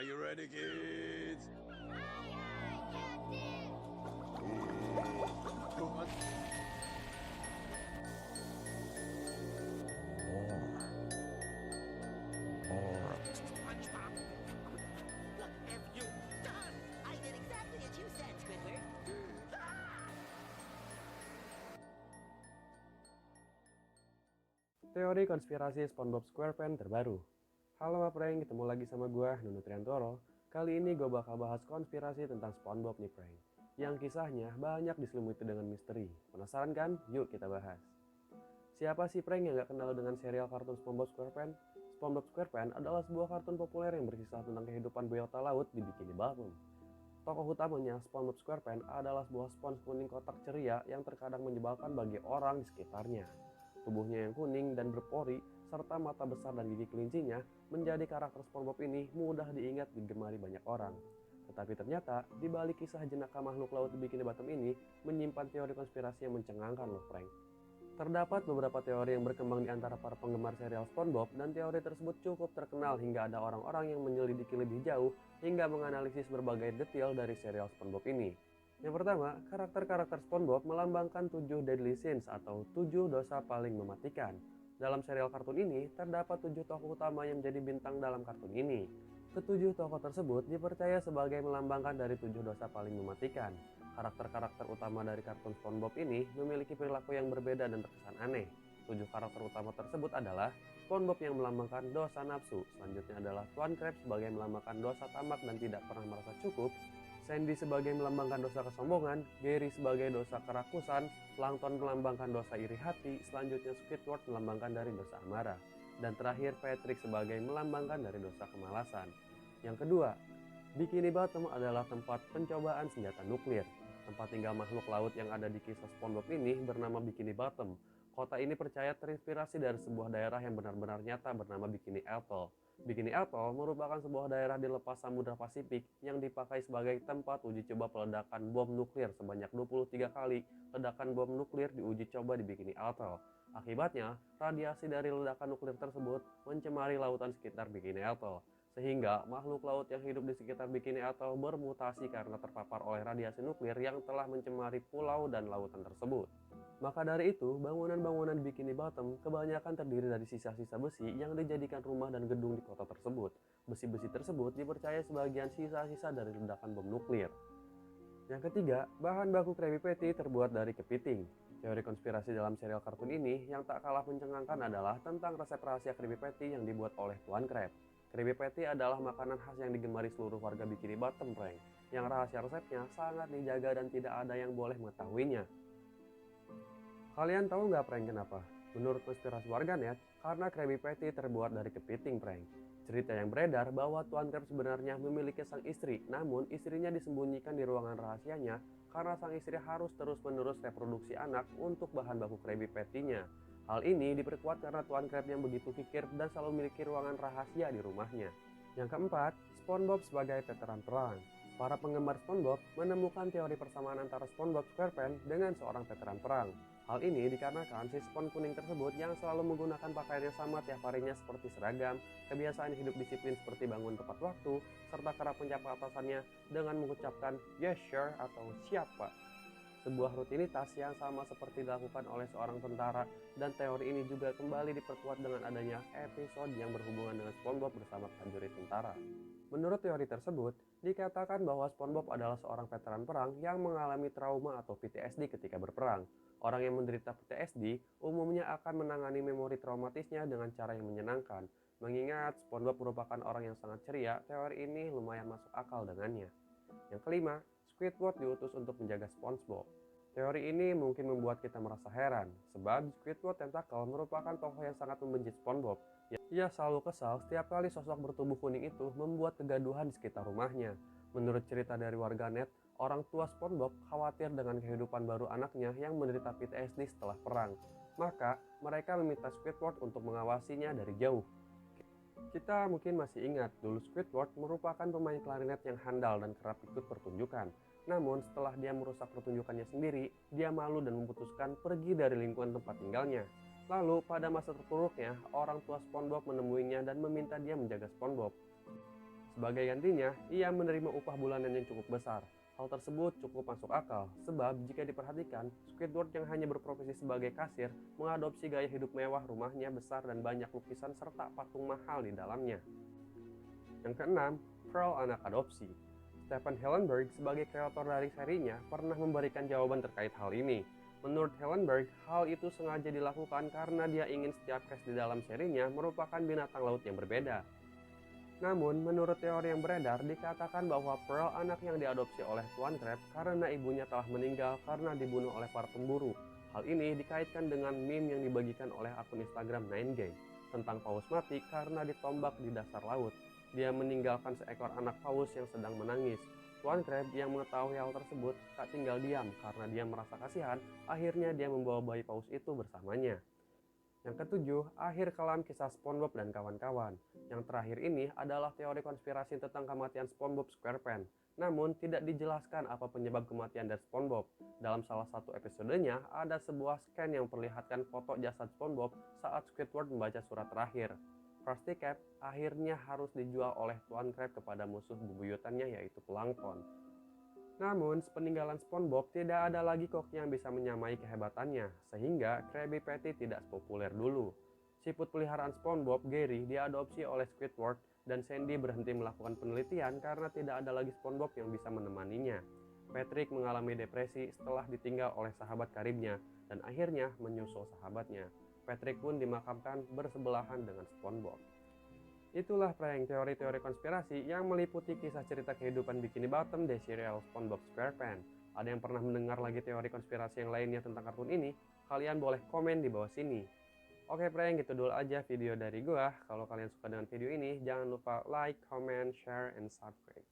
you ready, kids? Come on. SpongeBob! What have you done? I did exactly as you said, Squidward. Teori konspirasi SpongeBob SquarePants terbaru. Halo Prank, ketemu lagi sama gue, Nunu Triantoro. Kali ini gue bakal bahas konspirasi tentang SpongeBob nih Prank, yang kisahnya banyak diselimuti dengan misteri. Penasaran kan? Yuk kita bahas. Siapa sih Prank yang gak kenal dengan serial kartun SpongeBob SquarePants? SpongeBob SquarePants adalah sebuah kartun populer yang berkisah tentang kehidupan biota laut di Bikini Bottom. Tokoh utamanya, SpongeBob SquarePants, adalah sebuah spons kuning kotak ceria yang terkadang menyebalkan bagi orang di sekitarnya. Tubuhnya yang kuning dan berpori, serta mata besar dan gigi kelincinya, menjadi karakter SpongeBob ini mudah diingat digemari banyak orang. Tetapi ternyata, di balik kisah jenaka makhluk laut di Bikini Bottom ini, menyimpan teori konspirasi yang mencengangkan loh, Frank. Terdapat beberapa teori yang berkembang di antara para penggemar serial SpongeBob, dan teori tersebut cukup terkenal hingga ada orang-orang yang menyelidiki lebih jauh hingga menganalisis berbagai detail dari serial SpongeBob ini. Yang pertama, karakter-karakter SpongeBob melambangkan 7 deadly sins atau 7 dosa paling mematikan. Dalam serial kartun ini, terdapat 7 tokoh utama yang menjadi bintang dalam kartun ini. Ketujuh tokoh tersebut dipercaya sebagai melambangkan dari 7 dosa paling mematikan. Karakter-karakter utama dari kartun SpongeBob ini memiliki perilaku yang berbeda dan terkesan aneh. 7 karakter utama tersebut adalah SpongeBob yang melambangkan dosa nafsu, selanjutnya adalah Tuan Krabs sebagai melambangkan dosa tamak dan tidak pernah merasa cukup, Sandy sebagai melambangkan dosa kesombongan, Gary sebagai dosa kerakusan, Plankton melambangkan dosa iri hati, selanjutnya Squidward melambangkan dari dosa amarah, dan terakhir Patrick sebagai melambangkan dari dosa kemalasan. Yang kedua, Bikini Bottom adalah tempat pencobaan senjata nuklir. Tempat tinggal makhluk laut yang ada di kisah SpongeBob ini bernama Bikini Bottom. Kota ini percaya terinspirasi dari sebuah daerah yang benar-benar nyata bernama Bikini Atoll. Bikini Atoll merupakan sebuah daerah di lepas Samudra Pasifik yang dipakai sebagai tempat uji coba peledakan bom nuklir sebanyak 23 kali. Ledakan bom nuklir diuji coba di Bikini Atoll. Akibatnya, radiasi dari ledakan nuklir tersebut mencemari lautan sekitar Bikini Atoll, sehingga makhluk laut yang hidup di sekitar Bikini Atoll bermutasi karena terpapar oleh radiasi nuklir yang telah mencemari pulau dan lautan tersebut. Maka dari itu, bangunan-bangunan Bikini Bottom kebanyakan terdiri dari sisa-sisa besi yang dijadikan rumah dan gedung di kota tersebut. Besi-besi tersebut dipercaya sebagian sisa-sisa dari ledakan bom nuklir. Yang ketiga, bahan baku Krabby Patty terbuat dari kepiting. Teori konspirasi dalam serial kartun ini yang tak kalah mencengangkan adalah tentang resep rahasia Krabby Patty yang dibuat oleh Tuan Krabs. Krabby Patty adalah makanan khas yang digemari seluruh warga Bikini Bottom, Prank, yang rahasia resepnya sangat dijaga dan tidak ada yang boleh mengetahuinya. Kalian tahu nggak Prank kenapa? Menurut konspirasi warganet, karena Krabby Patty terbuat dari kepiting, Prank. Cerita yang beredar bahwa Tuan Krabs sebenarnya memiliki sang istri, namun istrinya disembunyikan di ruangan rahasianya karena sang istri harus terus-menerus reproduksi anak untuk bahan baku Krabby Patty-nya. Hal ini diperkuat karena Tuan Krabs yang begitu kikir dan selalu memiliki ruangan rahasia di rumahnya. Yang keempat, SpongeBob sebagai veteran perang. Para penggemar SpongeBob menemukan teori persamaan antara SpongeBob SquarePants dengan seorang veteran perang. Hal ini dikarenakan si spons kuning tersebut yang selalu menggunakan pakaian yang sama tiap harinya seperti seragam, kebiasaan hidup disiplin seperti bangun tepat waktu, serta kerap menyapa atasannya dengan mengucapkan "yes sure" atau "siap pak". Sebuah rutinitas yang sama seperti dilakukan oleh seorang tentara, dan teori ini juga kembali diperkuat dengan adanya episode yang berhubungan dengan SpongeBob bersama prajurit tentara. Menurut teori tersebut, dikatakan bahwa SpongeBob adalah seorang veteran perang yang mengalami trauma atau PTSD ketika berperang. Orang yang menderita PTSD umumnya akan menangani memori traumatisnya dengan cara yang menyenangkan. Mengingat SpongeBob merupakan orang yang sangat ceria, teori ini lumayan masuk akal dengannya. Yang kelima, Squidward diutus untuk menjaga SpongeBob. Teori ini mungkin membuat kita merasa heran, sebab Squidward Tentacle merupakan tokoh yang sangat membenci SpongeBob. Ia selalu kesal setiap kali sosok bertubuh kuning itu membuat kegaduhan di sekitar rumahnya. Menurut cerita dari warganet, orang tua SpongeBob khawatir dengan kehidupan baru anaknya yang menderita PTSD setelah perang. Maka, mereka meminta Squidward untuk mengawasinya dari jauh. Kita mungkin masih ingat, dulu Squidward merupakan pemain klarinet yang handal dan kerap ikut pertunjukan. Namun, setelah dia merusak pertunjukannya sendiri, dia malu dan memutuskan pergi dari lingkungan tempat tinggalnya. Lalu, pada masa terpuruknya, orang tua SpongeBob menemuinya dan meminta dia menjaga SpongeBob. Sebagai gantinya, ia menerima upah bulanan yang cukup besar. Hal tersebut cukup masuk akal, sebab jika diperhatikan, Squidward yang hanya berprofesi sebagai kasir mengadopsi gaya hidup mewah, rumahnya besar dan banyak lukisan serta patung mahal di dalamnya. Yang keenam, Pearl anak adopsi. Stephen Hillenburg sebagai kreator dari serinya pernah memberikan jawaban terkait hal ini. Menurut Hillenburg, hal itu sengaja dilakukan karena dia ingin setiap cast di dalam serinya merupakan binatang laut yang berbeda. Namun, menurut teori yang beredar, dikatakan bahwa Pearl anak yang diadopsi oleh Tuan Crab karena ibunya telah meninggal karena dibunuh oleh para pemburu. Hal ini dikaitkan dengan meme yang dibagikan oleh akun Instagram 9gag tentang paus mati karena ditombak di dasar laut. Dia meninggalkan seekor anak paus yang sedang menangis. Tuan Crab yang mengetahui hal tersebut tak tinggal diam karena dia merasa kasihan, akhirnya dia membawa bayi paus itu bersamanya. Yang ketujuh, akhir kelam kisah SpongeBob dan kawan-kawan. Yang terakhir ini adalah teori konspirasi tentang kematian SpongeBob SquarePants. Namun, tidak dijelaskan apa penyebab kematian dari SpongeBob. Dalam salah satu episodenya, ada sebuah scan yang memperlihatkan foto jasad SpongeBob saat Squidward membaca surat terakhir. Krusty Krab akhirnya harus dijual oleh Tuan Crab kepada musuh bebuyutannya yaitu Plankton. Namun, sepeninggalan SpongeBob tidak ada lagi koki yang bisa menyamai kehebatannya, sehingga Krabby Patty tidak sepopuler dulu. Siput peliharaan SpongeBob, Gary, diadopsi oleh Squidward, dan Sandy berhenti melakukan penelitian karena tidak ada lagi SpongeBob yang bisa menemaninya. Patrick mengalami depresi setelah ditinggal oleh sahabat karibnya, dan akhirnya menyusul sahabatnya. Patrick pun dimakamkan bersebelahan dengan SpongeBob. Itulah prank teori-teori konspirasi yang meliputi kisah cerita kehidupan Bikini Bottom di serial SpongeBob SquarePants. Ada yang pernah mendengar lagi teori konspirasi yang lainnya tentang kartun ini? Kalian boleh komen di bawah sini. Oke prank, gitu dulu aja video dari gua. Kalau kalian suka dengan video ini, jangan lupa like, comment, share, and subscribe.